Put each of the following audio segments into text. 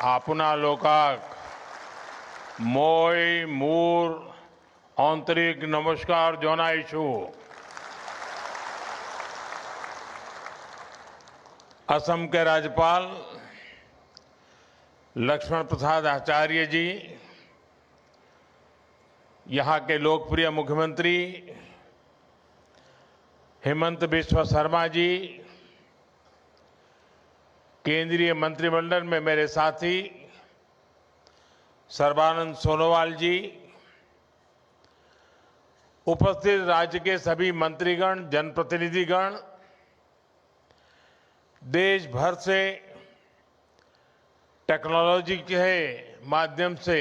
আপোনালোকক মই মোৰ आंतरिक नमस्कार जनाइछु। असम के राज्यपाल लक्ष्मण प्रसाद आचार्य जी, यहाँ के लोकप्रिय मुख्यमंत्री हेमंत बिस्वा शर्मा जी, केंद्रीय मंत्रिमंडल में मेरे साथी सर्बानंद सोनोवाल जी, उपस्थित राज्य के सभी मंत्रीगण, जनप्रतिनिधिगण, देश भर से टेक्नोलॉजी के माध्यम से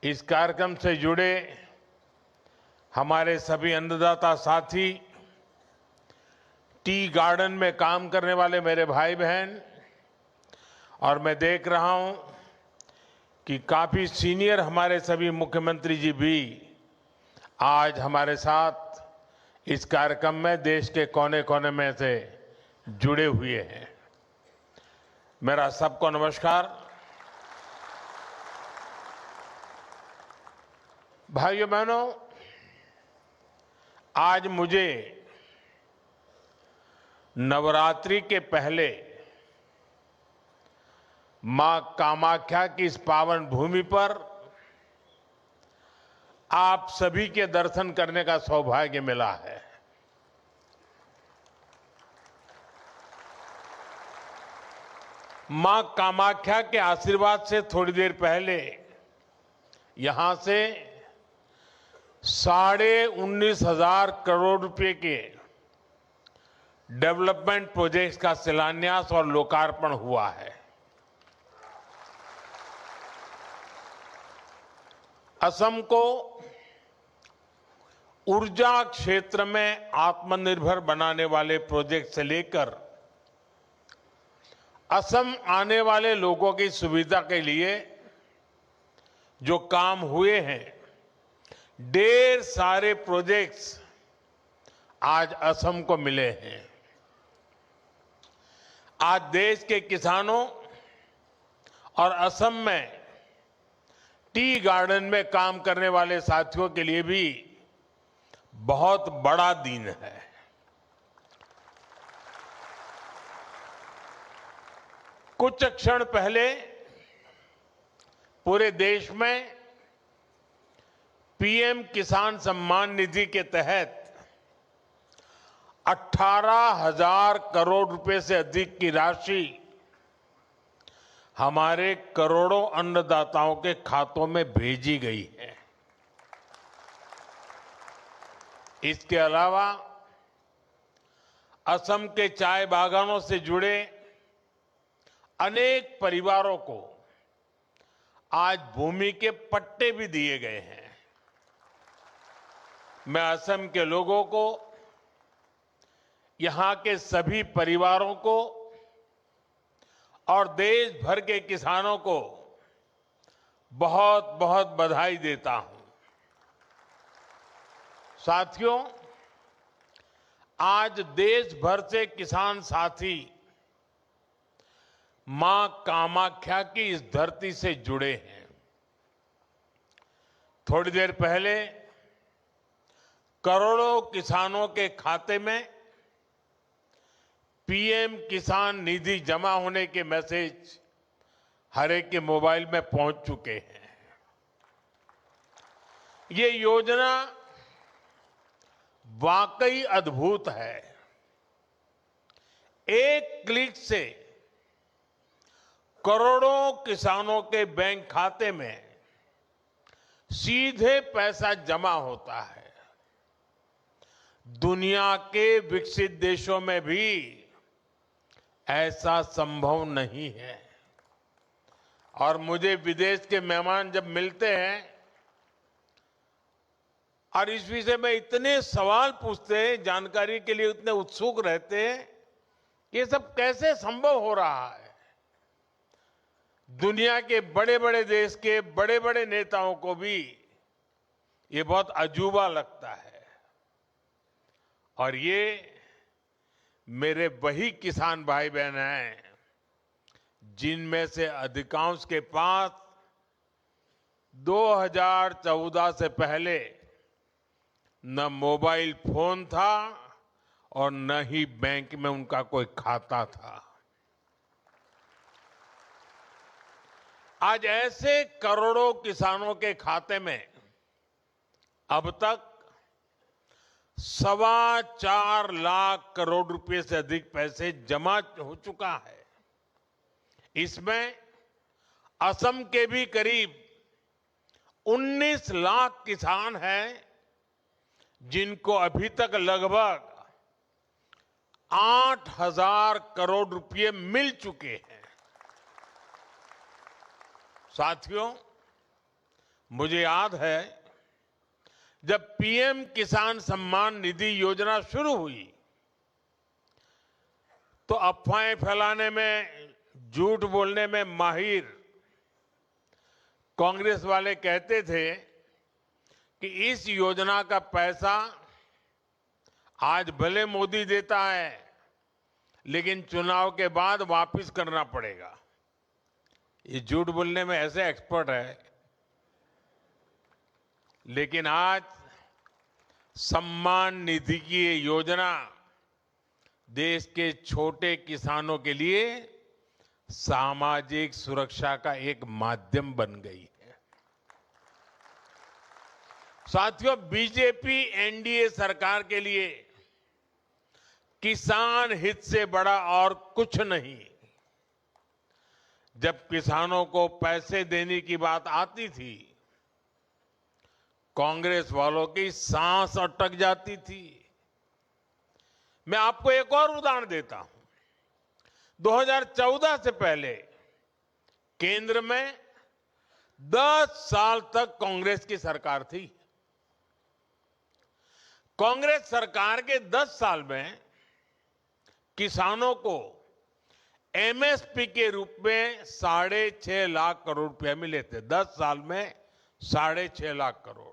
इस कार्यक्रम से जुड़े हमारे सभी अन्नदाता साथी, टी गार्डन में काम करने वाले मेरे भाई बहन, और मैं देख रहा हूं कि काफी सीनियर हमारे सभी मुख्यमंत्री जी भी आज हमारे साथ इस कार्यक्रम में देश के कोने कोने में से जुड़े हुए हैं। मेरा सबको नमस्कार। भाइयों बहनों, आज मुझे नवरात्रि के पहले मां कामाख्या की इस पावन भूमि पर आप सभी के दर्शन करने का सौभाग्य मिला है। मां कामाख्या के आशीर्वाद से थोड़ी देर पहले यहां से 19,500 करोड़ रुपए के डेवलपमेंट प्रोजेक्ट्स का शिलान्यास और लोकार्पण हुआ है। असम को ऊर्जा क्षेत्र में आत्मनिर्भर बनाने वाले प्रोजेक्ट से लेकर असम आने वाले लोगों की सुविधा के लिए जो काम हुए हैं, ढेर सारे प्रोजेक्ट्स आज असम को मिले हैं। आज देश के किसानों और असम में टी गार्डन में काम करने वाले साथियों के लिए भी बहुत बड़ा दिन है। कुछ क्षण पहले पूरे देश में पीएम किसान सम्मान निधि के तहत 18,000 करोड़ रुपए से अधिक की राशि हमारे करोड़ों अन्नदाताओं के खातों में भेजी गई है। इसके अलावा असम के चाय बागानों से जुड़े अनेक परिवारों को आज भूमि के पट्टे भी दिए गए हैं। मैं असम के लोगों को, यहां के सभी परिवारों को और देश भर के किसानों को बहुत बहुत बधाई देता हूं। साथियों, आज देश भर से किसान साथी मां कामाख्या की इस धरती से जुड़े हैं। थोड़ी देर पहले करोड़ों किसानों के खाते में पीएम किसान निधि जमा होने के मैसेज हर एक के मोबाइल में पहुंच चुके हैं। ये योजना वाकई अद्भुत है। एक क्लिक से करोड़ों किसानों के बैंक खाते में सीधे पैसा जमा होता है। दुनिया के विकसित देशों में भी ऐसा संभव नहीं है। और मुझे विदेश के मेहमान जब मिलते हैं और इस विषय में इतने सवाल पूछते हैं, जानकारी के लिए इतने उत्सुक रहते हैं, ये सब कैसे संभव हो रहा है। दुनिया के बड़े बड़े देश के बड़े बड़े नेताओं को भी ये बहुत अजूबा लगता है। और ये मेरे वही किसान भाई बहन हैं जिनमें से अधिकांश के पास 2014 से पहले न मोबाइल फोन था और न ही बैंक में उनका कोई खाता था। आज ऐसे करोड़ों किसानों के खाते में अब तक 4.25 लाख करोड़ रुपए से अधिक पैसे जमा हो चुका है। इसमें असम के भी करीब 19 लाख किसान हैं जिनको अभी तक लगभग 8,000 करोड़ रुपए मिल चुके हैं। साथियों, मुझे याद है जब पीएम किसान सम्मान निधि योजना शुरू हुई तो अफवाहें फैलाने में, झूठ बोलने में माहिर कांग्रेस वाले कहते थे कि इस योजना का पैसा आज भले मोदी देता है लेकिन चुनाव के बाद वापस करना पड़ेगा। ये झूठ बोलने में ऐसे एक्सपर्ट है। लेकिन आज सम्मान निधि की ये योजना देश के छोटे किसानों के लिए सामाजिक सुरक्षा का एक माध्यम बन गई है। साथियों, बीजेपी एनडीए सरकार के लिए किसान हित से बड़ा और कुछ नहीं। जब किसानों को पैसे देने की बात आती थी, कांग्रेस वालों की सांस अटक जाती थी। मैं आपको एक और उदाहरण देता हूं। 2014 से पहले केंद्र में 10 साल तक कांग्रेस की सरकार थी। कांग्रेस सरकार के 10 साल में किसानों को एमएसपी के रूप में 6.5 लाख करोड़ रुपए मिले थे। 10 साल में 6.5 लाख करोड़।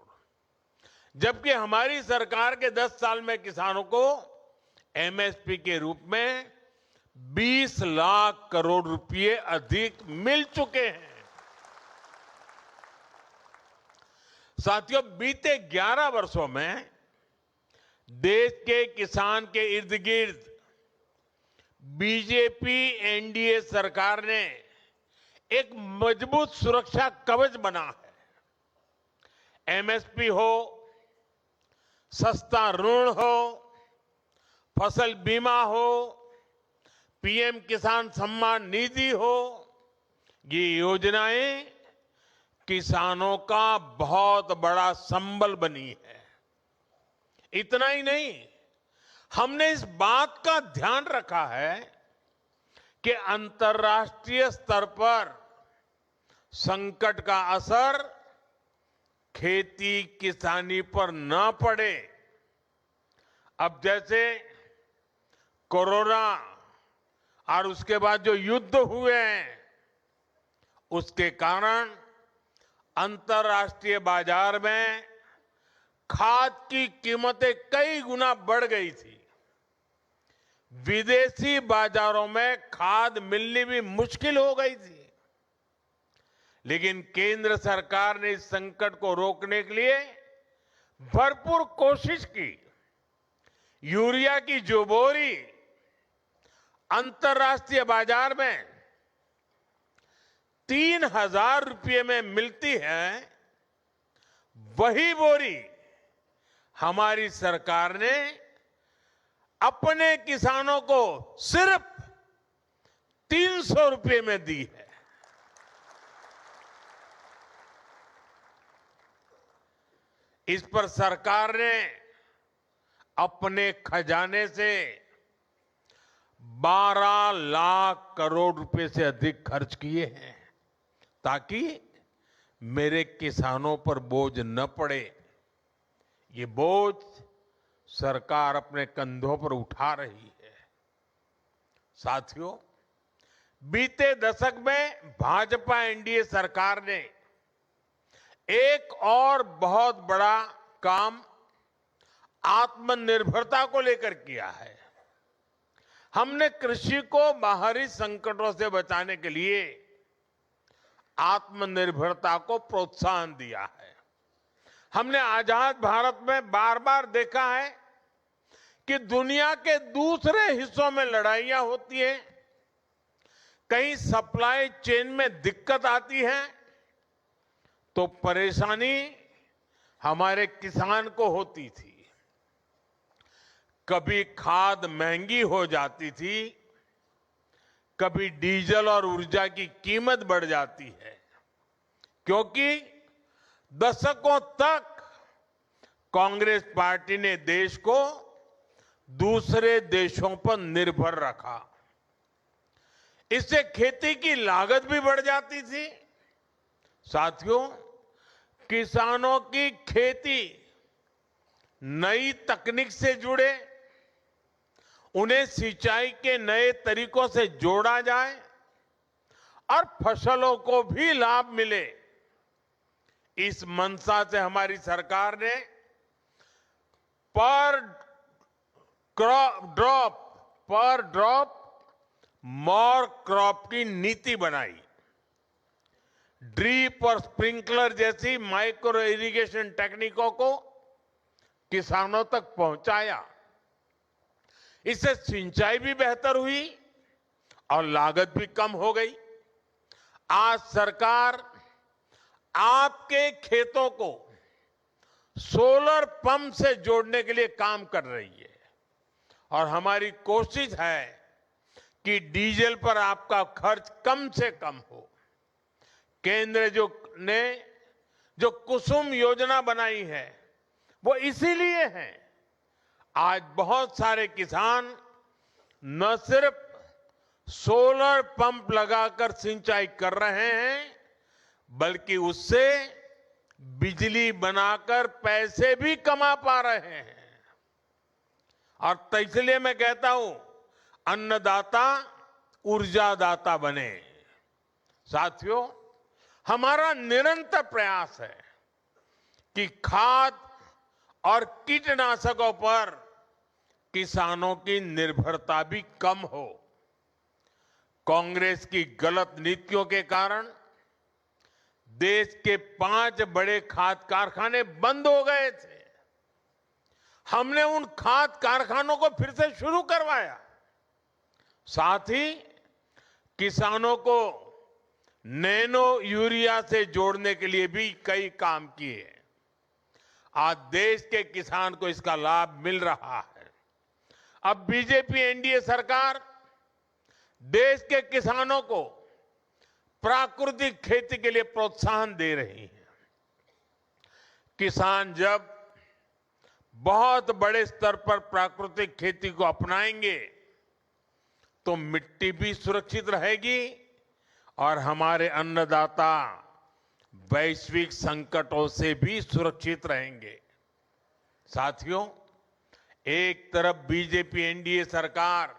जबकि हमारी सरकार के 10 साल में किसानों को एमएसपी के रूप में 20 लाख करोड़ रुपए अधिक मिल चुके हैं। साथियों, बीते 11 वर्षों में देश के किसान के इर्द गिर्द बीजेपी एनडीए सरकार ने एक मजबूत सुरक्षा कवच बना है। एमएसपी हो, सस्ता ऋण हो, फसल बीमा हो, पीएम किसान सम्मान निधि हो, ये योजनाएं किसानों का बहुत बड़ा संबल बनी है। इतना ही नहीं, हमने इस बात का ध्यान रखा है कि अंतर्राष्ट्रीय स्तर पर संकट का असर खेती किसानी पर न पड़े। अब जैसे कोरोना और उसके बाद जो युद्ध हुए हैं, उसके कारण अंतर्राष्ट्रीय बाजार में खाद की कीमतें कई गुना बढ़ गई थी। विदेशी बाजारों में खाद मिलनी भी मुश्किल हो गई थी। लेकिन केंद्र सरकार ने इस संकट को रोकने के लिए भरपूर कोशिश की। यूरिया की जो बोरी अंतर्राष्ट्रीय बाजार में 3,000 रुपये में मिलती है, वही बोरी हमारी सरकार ने अपने किसानों को सिर्फ 300 रुपये में दी है। इस पर सरकार ने अपने खजाने से 12 लाख करोड़ रुपए से अधिक खर्च किए हैं ताकि मेरे किसानों पर बोझ न पड़े। ये बोझ सरकार अपने कंधों पर उठा रही है। साथियों, बीते दशक में भाजपा एनडीए सरकार ने एक और बहुत बड़ा काम आत्मनिर्भरता को लेकर किया है। हमने कृषि को बाहरी संकटों से बचाने के लिए आत्मनिर्भरता को प्रोत्साहन दिया है। हमने आजाद भारत में बार बार देखा है कि दुनिया के दूसरे हिस्सों में लड़ाइयां होती हैं, कहीं सप्लाई चेन में दिक्कत आती है तो परेशानी हमारे किसान को होती थी। कभी खाद महंगी हो जाती थी, कभी डीजल और ऊर्जा की कीमत बढ़ जाती है, क्योंकि दशकों तक कांग्रेस पार्टी ने देश को दूसरे देशों पर निर्भर रखा। इससे खेती की लागत भी बढ़ जाती थी। साथियों, किसानों की खेती नई तकनीक से जुड़े, उन्हें सिंचाई के नए तरीकों से जोड़ा जाए और फसलों को भी लाभ मिले, इस मंशा से हमारी सरकार ने पर ड्रॉप मोर क्रॉप की नीति बनाई। ड्रीप और स्प्रिंकलर जैसी माइक्रो इरिगेशन टेक्निकों को किसानों तक पहुंचाया। इससे सिंचाई भी बेहतर हुई और लागत भी कम हो गई। आज सरकार आपके खेतों को सोलर पंप से जोड़ने के लिए काम कर रही है और हमारी कोशिश है कि डीजल पर आपका खर्च कम से कम हो। केंद्र ने जो कुसुम योजना बनाई है वो इसीलिए है। आज बहुत सारे किसान न सिर्फ सोलर पंप लगाकर सिंचाई कर रहे हैं, बल्कि उससे बिजली बनाकर पैसे भी कमा पा रहे हैं। और इसलिए मैं कहता हूं, अन्नदाता ऊर्जादाता बने। साथियों, हमारा निरंतर प्रयास है कि खाद और कीटनाशकों पर किसानों की निर्भरता भी कम हो। कांग्रेस की गलत नीतियों के कारण देश के 5 बड़े खाद कारखाने बंद हो गए थे। हमने उन खाद कारखानों को फिर से शुरू करवाया। साथ ही किसानों को नैनो यूरिया से जोड़ने के लिए भी कई काम किए। आज देश के किसान को इसका लाभ मिल रहा है। अब बीजेपी एनडीए सरकार देश के किसानों को प्राकृतिक खेती के लिए प्रोत्साहन दे रही है। किसान जब बहुत बड़े स्तर पर प्राकृतिक खेती को अपनाएंगे तो मिट्टी भी सुरक्षित रहेगी और हमारे अन्नदाता वैश्विक संकटों से भी सुरक्षित रहेंगे। साथियों, एक तरफ बीजेपी एनडीए सरकार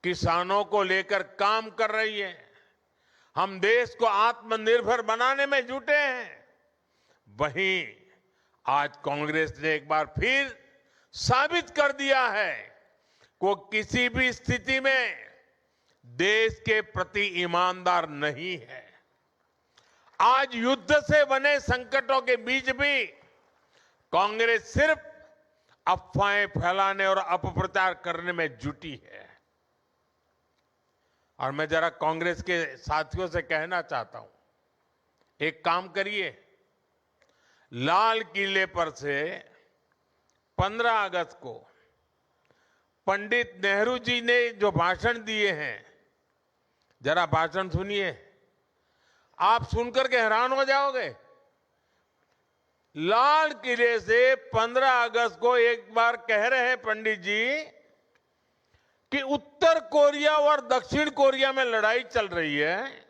किसानों को लेकर काम कर रही है, हम देश को आत्मनिर्भर बनाने में जुटे हैं। वहीं आज कांग्रेस ने एक बार फिर साबित कर दिया है कि वो किसी भी स्थिति में देश के प्रति ईमानदार नहीं है। आज युद्ध से बने संकटों के बीच भी कांग्रेस सिर्फ अफवाहें फैलाने और अपप्रचार करने में जुटी है। और मैं जरा कांग्रेस के साथियों से कहना चाहता हूं, एक काम करिए, लाल किले पर से 15 अगस्त को पंडित नेहरू जी ने जो भाषण दिए हैं, जरा भाषण सुनिए, आप सुनकर के हैरान हो जाओगे। लाल किले से 15 अगस्त को एक बार कह रहे हैं पंडित जी कि उत्तर कोरिया और दक्षिण कोरिया में लड़ाई चल रही है,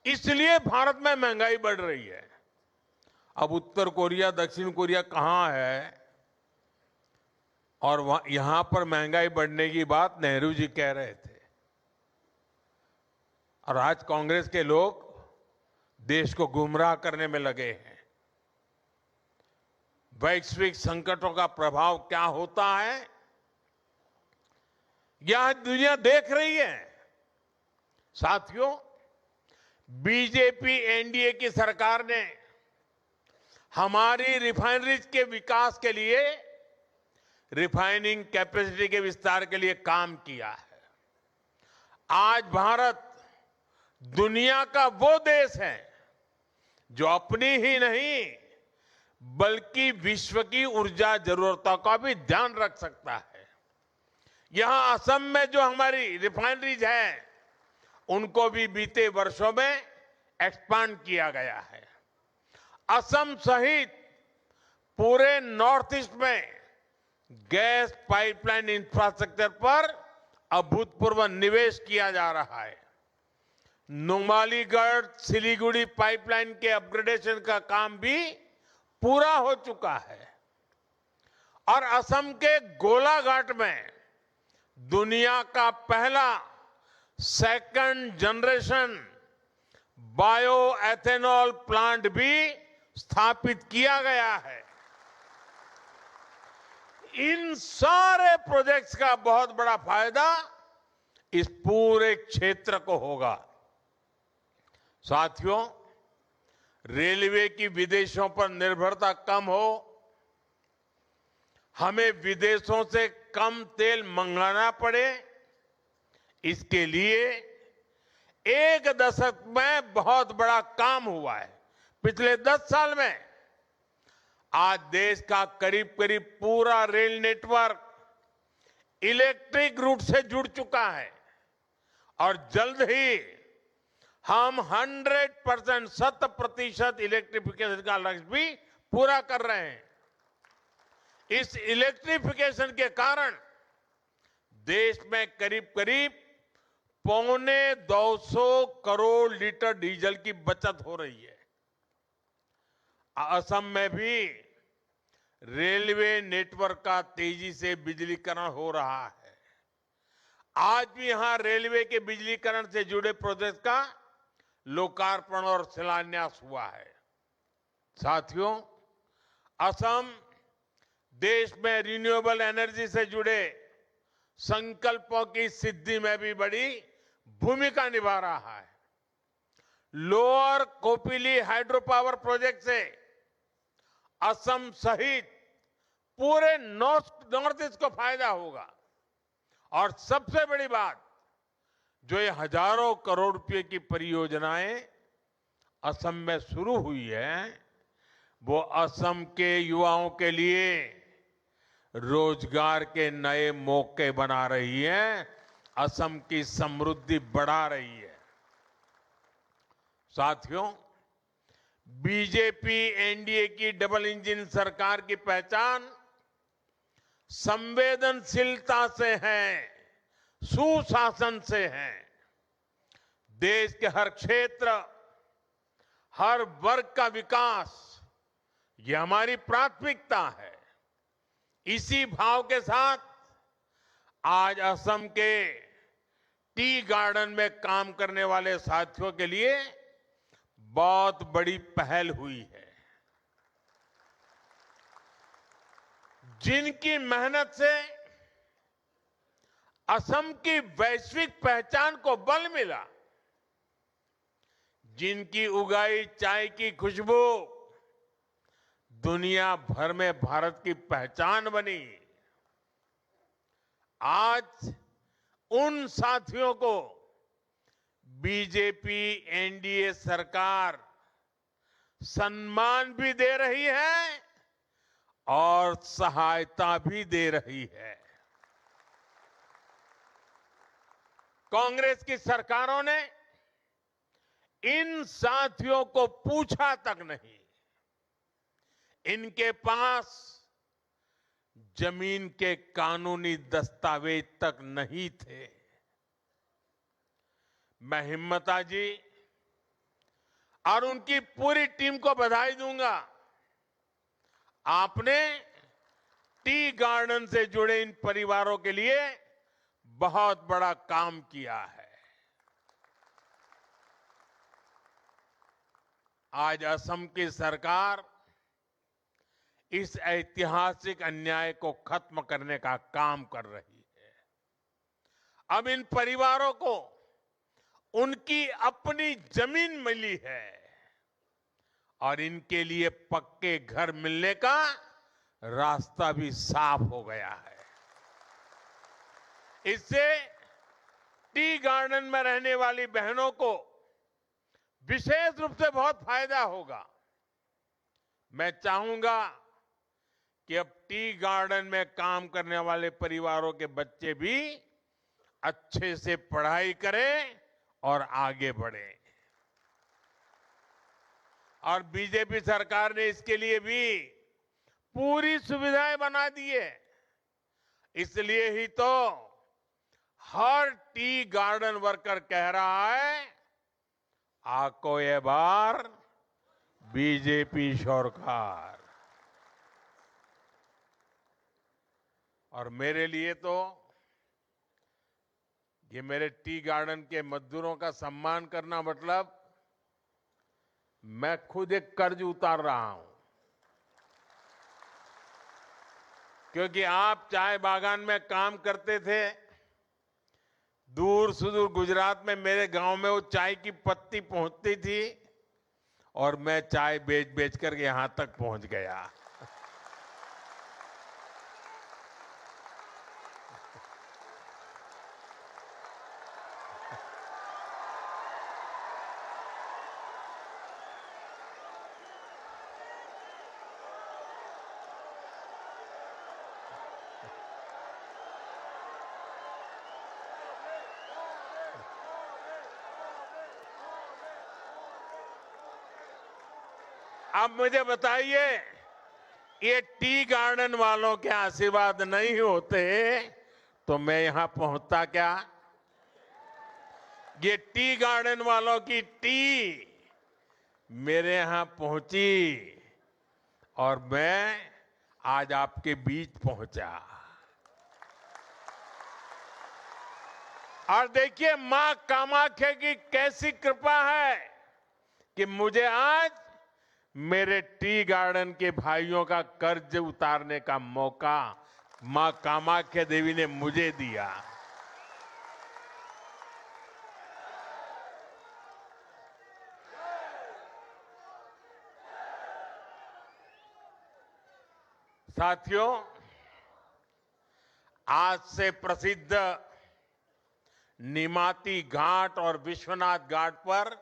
इसलिए भारत में महंगाई बढ़ रही है। अब उत्तर कोरिया दक्षिण कोरिया कहां है और यहां पर महंगाई बढ़ने की बात नेहरू जी कह रहे थे। और आज कांग्रेस के लोग देश को गुमराह करने में लगे हैं। वैश्विक संकटों का प्रभाव क्या होता है, यह दुनिया देख रही है। साथियों, बीजेपी एनडीए की सरकार ने हमारी रिफाइनरीज के विकास के लिए, रिफाइनिंग कैपेसिटी के विस्तार के लिए काम किया है। आज भारत दुनिया का वो देश है जो अपनी ही नहीं बल्कि विश्व की ऊर्जा जरूरतों का भी ध्यान रख सकता है। यहां असम में जो हमारी रिफाइनरीज है, उनको भी बीते वर्षों में एक्सपांड किया गया है। असम सहित पूरे नॉर्थ ईस्ट में गैस पाइपलाइन इंफ्रास्ट्रक्चर पर अभूतपूर्व निवेश किया जा रहा है। नुमालीगढ़ सिलीगुड़ी पाइपलाइन के अपग्रेडेशन का काम भी पूरा हो चुका है और असम के गोलाघाट में दुनिया का पहला second generation bio ethanol plant भी स्थापित किया गया है। इन सारे प्रोजेक्ट्स का बहुत बड़ा फायदा इस पूरे क्षेत्र को होगा। साथियों, रेलवे की विदेशों पर निर्भरता कम हो, हमें विदेशों से कम तेल मंगाना पड़े, इसके लिए एक दशक में बहुत बड़ा काम हुआ है। पिछले 10 साल में आज देश का करीब करीब पूरा रेल नेटवर्क इलेक्ट्रिक रूट से जुड़ चुका है और जल्द ही हम 100% 100% इलेक्ट्रिफिकेशन का लक्ष्य भी पूरा कर रहे हैं। इस इलेक्ट्रिफिकेशन के कारण देश में करीब करीब 250 करोड़ लीटर डीजल की बचत हो रही है। असम में भी रेलवे नेटवर्क का तेजी से बिजलीकरण हो रहा है। आज भी यहां रेलवे के बिजलीकरण से जुड़े प्रोजेक्ट का लोकार्पण और शिलान्यास हुआ है। साथियों, असम देश में रिन्यूएबल एनर्जी से जुड़े संकल्पों की सिद्धि में भी बड़ी भूमिका निभा रहा है। Lower Kopili hydro power project से असम सहित पूरे नॉर्थ ईस्ट को फायदा होगा और सबसे बड़ी बात, जो ये हजारों करोड़ रुपए की परियोजनाएं असम में शुरू हुई है, वो असम के युवाओं के लिए रोजगार के नए मौके बना रही है, असम की समृद्धि बढ़ा रही है। साथियों, बीजेपी एनडीए की डबल इंजन सरकार की पहचान संवेदनशीलता से है, सुशासन से है। देश के हर क्षेत्र, हर वर्ग का विकास, ये हमारी प्राथमिकता है। इसी भाव के साथ आज असम के टी गार्डन में काम करने वाले साथियों के लिए बहुत बड़ी पहल हुई है। जिनकी मेहनत से असम की वैश्विक पहचान को बल मिला, जिनकी उगाई चाय की खुशबू दुनिया भर में भारत की पहचान बनी, आज उन साथियों को बीजेपी एनडीए सरकार सम्मान भी दे रही है और सहायता भी दे रही है। कांग्रेस की सरकारों ने इन साथियों को पूछा तक नहीं, इनके पास जमीन के कानूनी दस्तावेज तक नहीं थे। मैं हिम्मता जी और उनकी पूरी टीम को बधाई दूंगा। आपने टी गार्डन से जुड़े इन परिवारों के लिए बहुत बड़ा काम किया है। आज असम की सरकार इस ऐतिहासिक अन्याय को खत्म करने का काम कर रही है। अब इन परिवारों को उनकी अपनी जमीन मिली है और इनके लिए पक्के घर मिलने का रास्ता भी साफ हो गया है। इससे टी गार्डन में रहने वाली बहनों को विशेष रूप से बहुत फायदा होगा। मैं चाहूंगा कि अब टी गार्डन में काम करने वाले परिवारों के बच्चे भी अच्छे से पढ़ाई करें और आगे बढ़ें। और बीजेपी सरकार ने इसके लिए भी पूरी सुविधाएं बना दी है। इसलिए ही तो हर टी गार्डन वर्कर कह रहा है, आको ये बार बीजेपी सरकार। और मेरे लिए तो ये मेरे टी गार्डन के मजदूरों का सम्मान करना मतलब मैं खुद एक कर्ज उतार रहा हूं, क्योंकि आप चाय बागान में काम करते थे। दूर सुदूर गुजरात में मेरे गांव में वो चाय की पत्ती पहुंचती थी और मैं चाय बेच बेच कर यहां तक पहुंच गया। अब मुझे बताइए, ये टी गार्डन वालों के आशीर्वाद नहीं होते तो मैं यहां पहुंचता क्या? ये टी गार्डन वालों की टी मेरे यहां पहुंची और मैं आज आपके बीच पहुंचा। और देखिए मां कामाख्या की कैसी कृपा है कि मुझे आज मेरे टी गार्डन के भाइयों का कर्ज उतारने का मौका मां कामाख्या देवी ने मुझे दिया। साथियों, आज से प्रसिद्ध निमाती घाट और विश्वनाथ घाट पर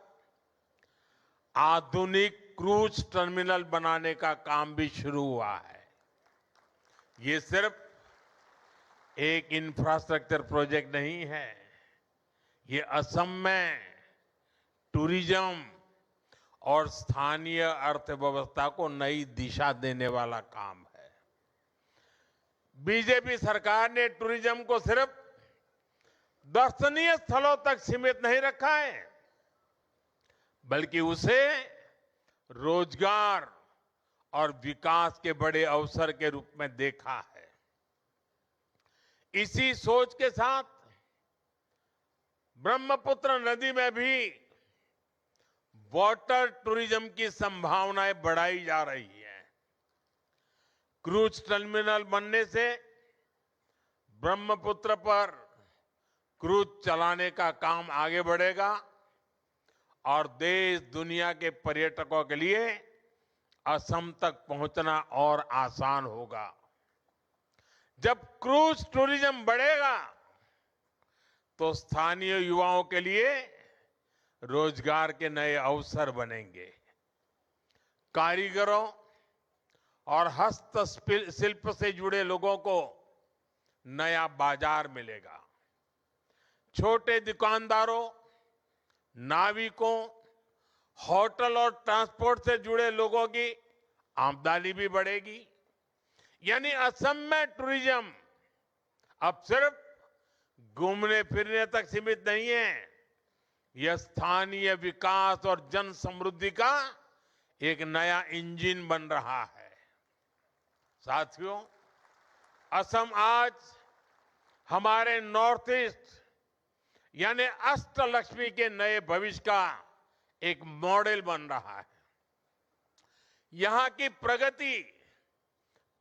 आधुनिक क्रूज टर्मिनल बनाने का काम भी शुरू हुआ है। ये सिर्फ एक इंफ्रास्ट्रक्चर प्रोजेक्ट नहीं है, ये असम में टूरिज्म और स्थानीय अर्थव्यवस्था को नई दिशा देने वाला काम है। बीजेपी सरकार ने टूरिज्म को सिर्फ दर्शनीय स्थलों तक सीमित नहीं रखा है, बल्कि उसे रोजगार और विकास के बड़े अवसर के रूप में देखा है। इसी सोच के साथ ब्रह्मपुत्र नदी में भी वाटर टूरिज्म की संभावनाएं बढ़ाई जा रही हैं। क्रूज टर्मिनल बनने से ब्रह्मपुत्र पर क्रूज चलाने का काम आगे बढ़ेगा और देश दुनिया के पर्यटकों के लिए असम तक पहुंचना और आसान होगा। जब क्रूज टूरिज्म बढ़ेगा तो स्थानीय युवाओं के लिए रोजगार के नए अवसर बनेंगे। कारीगरों और हस्तशिल्प से जुड़े लोगों को नया बाजार मिलेगा। छोटे दुकानदारों, नाविकों, होटल और ट्रांसपोर्ट से जुड़े लोगों की आमदनी भी बढ़ेगी। यानी असम में टूरिज्म अब सिर्फ घूमने फिरने तक सीमित नहीं है, यह स्थानीय विकास और जन समृद्धि का एक नया इंजन बन रहा है। साथियों, असम आज हमारे नॉर्थ ईस्ट यानी अष्टलक्ष्मी के नए भविष्य का एक मॉडल बन रहा है। यहां की प्रगति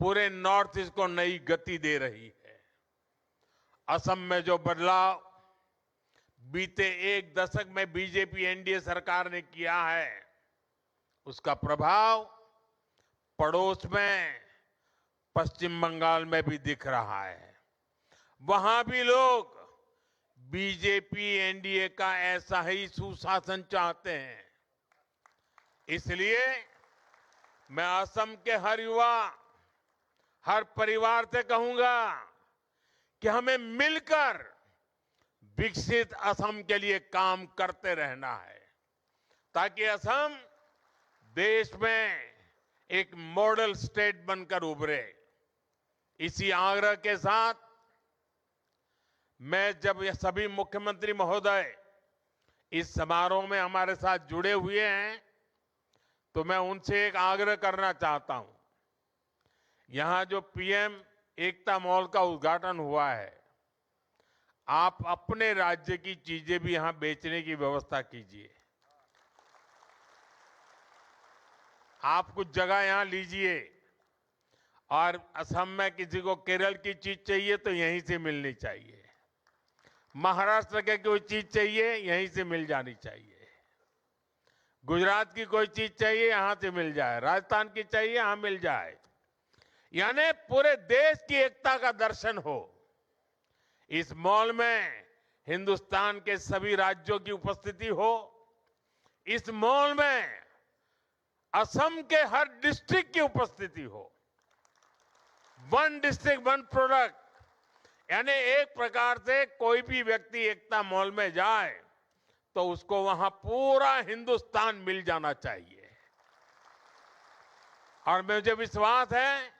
पूरे नॉर्थ ईस्ट को नई गति दे रही है। असम में जो बदलाव बीते एक दशक में बीजेपी एनडीए सरकार ने किया है, उसका प्रभाव पड़ोस में पश्चिम बंगाल में भी दिख रहा है। वहां भी लोग बीजेपी एनडीए का ऐसा ही सुशासन चाहते हैं। इसलिए मैं असम के हर युवा, हर परिवार से कहूंगा कि हमें मिलकर विकसित असम के लिए काम करते रहना है, ताकि असम देश में एक मॉडल स्टेट बनकर उभरे। इसी आग्रह के साथ मैं जब ये सभी मुख्यमंत्री महोदय इस समारोह में हमारे साथ जुड़े हुए हैं, तो मैं उनसे एक आग्रह करना चाहता हूं। यहां जो पीएम एकता मॉल का उद्घाटन हुआ है, आप अपने राज्य की चीजें भी यहां बेचने की व्यवस्था कीजिए। आप कुछ जगह यहां लीजिए, और असम में किसी को केरल की चीज चाहिए तो यहीं से मिलनी चाहिए, महाराष्ट्र के कोई चीज चाहिए यहीं से मिल जानी चाहिए, गुजरात की कोई चीज चाहिए यहां से मिल जाए, राजस्थान की चाहिए यहां मिल जाए। यानी पूरे देश की एकता का दर्शन हो। इस मॉल में हिंदुस्तान के सभी राज्यों की उपस्थिति हो। इस मॉल में असम के हर डिस्ट्रिक्ट की उपस्थिति हो। वन डिस्ट्रिक्ट वन प्रोडक्ट, यानी एक प्रकार से कोई भी व्यक्ति एकता मॉल में जाए तो उसको वहां पूरा हिंदुस्तान मिल जाना चाहिए। और मुझे विश्वास है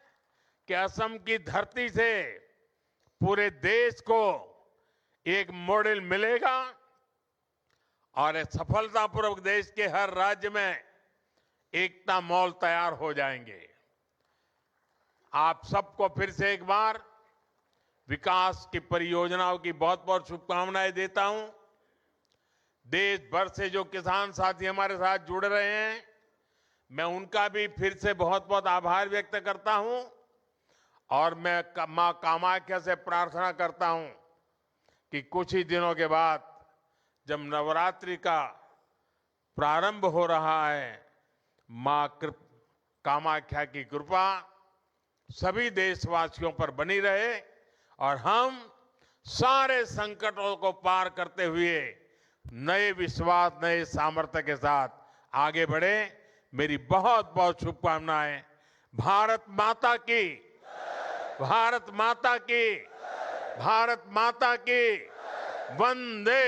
कि असम की धरती से पूरे देश को एक मॉडल मिलेगा और सफलतापूर्वक देश के हर राज्य में एकता मॉल तैयार हो जाएंगे। आप सबको फिर से एक बार विकास की परियोजनाओं की बहुत बहुत शुभकामनाएं देता हूं। देश भर से जो किसान साथी हमारे साथ जुड़ रहे हैं, मैं उनका भी फिर से बहुत बहुत आभार व्यक्त करता हूं। और मैं मां कामाख्या से प्रार्थना करता हूं कि कुछ ही दिनों के बाद जब नवरात्रि का प्रारंभ हो रहा है, मां कामाख्या की कृपा सभी देशवासियों पर बनी रहे और हम सारे संकटों को पार करते हुए नए विश्वास, नए सामर्थ्य के साथ आगे बढ़े। मेरी बहुत बहुत शुभकामनाएं। भारत माता की, भारत माता की, भारत माता की। वंदे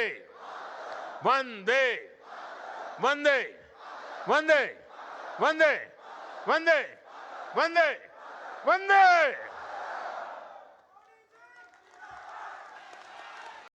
वंदे वंदे वंदे वंदे वंदे वंदे वंदे।